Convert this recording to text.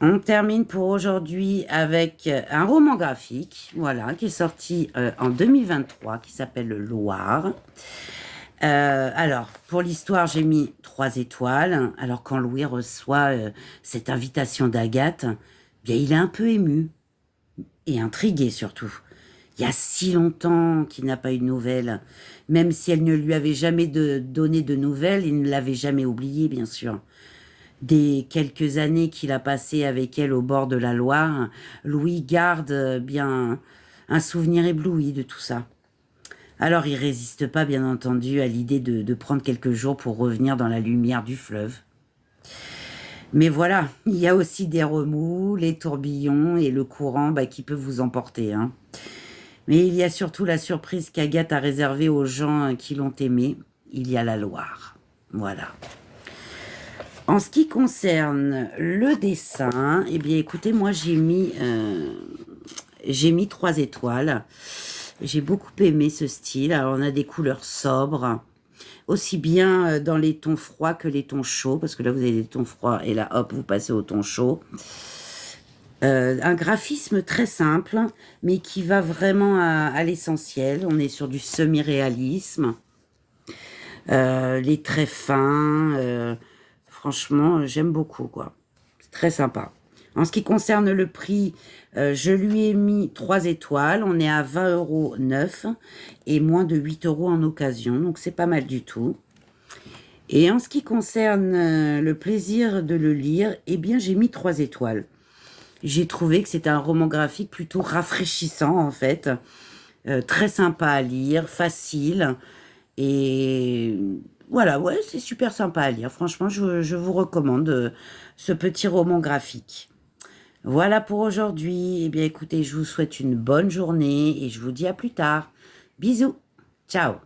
On termine pour aujourd'hui avec un roman graphique, voilà, qui est sorti en 2023, qui s'appelle Loire. Alors, pour l'histoire, j'ai mis 3 étoiles. Alors, quand Louis reçoit cette invitation d'Agathe, bien, il est un peu ému et intrigué surtout. Il y a si longtemps qu'il n'a pas eu de nouvelles. Même si elle ne lui avait jamais donné de nouvelles, il ne l'avait jamais oublié, bien sûr. Des quelques années qu'il a passées avec elle au bord de la Loire, Louis garde bien un souvenir ébloui de tout ça. Alors il résiste pas, bien entendu, à l'idée de prendre quelques jours pour revenir dans la lumière du fleuve. Mais voilà, il y a aussi des remous, les tourbillons et le courant qui peut vous emporter, hein. Mais il y a surtout la surprise qu'Agathe a réservée aux gens qui l'ont aimée. Il y a la Loire. Voilà. En ce qui concerne le dessin, eh bien écoutez, moi j'ai mis 3 étoiles. J'ai beaucoup aimé ce style. Alors on a des couleurs sobres, aussi bien dans les tons froids que les tons chauds, parce que là vous avez des tons froids et là hop vous passez au ton chaud. Un graphisme très simple, mais qui va vraiment à l'essentiel. On est sur du semi-réalisme, les traits fins. Franchement, j'aime beaucoup, quoi. C'est très sympa. En ce qui concerne le prix, je lui ai mis 3 étoiles. On est à 20,9 € et moins de 8 € en occasion. Donc, c'est pas mal du tout. Et en ce qui concerne le plaisir de le lire, eh bien, j'ai mis 3 étoiles. J'ai trouvé que c'était un roman graphique plutôt rafraîchissant, en fait. Très sympa à lire, facile. Et voilà, ouais, c'est super sympa à lire. Franchement, je vous recommande ce petit roman graphique. Voilà pour aujourd'hui. Eh bien, écoutez, je vous souhaite une bonne journée et je vous dis à plus tard. Bisous. Ciao.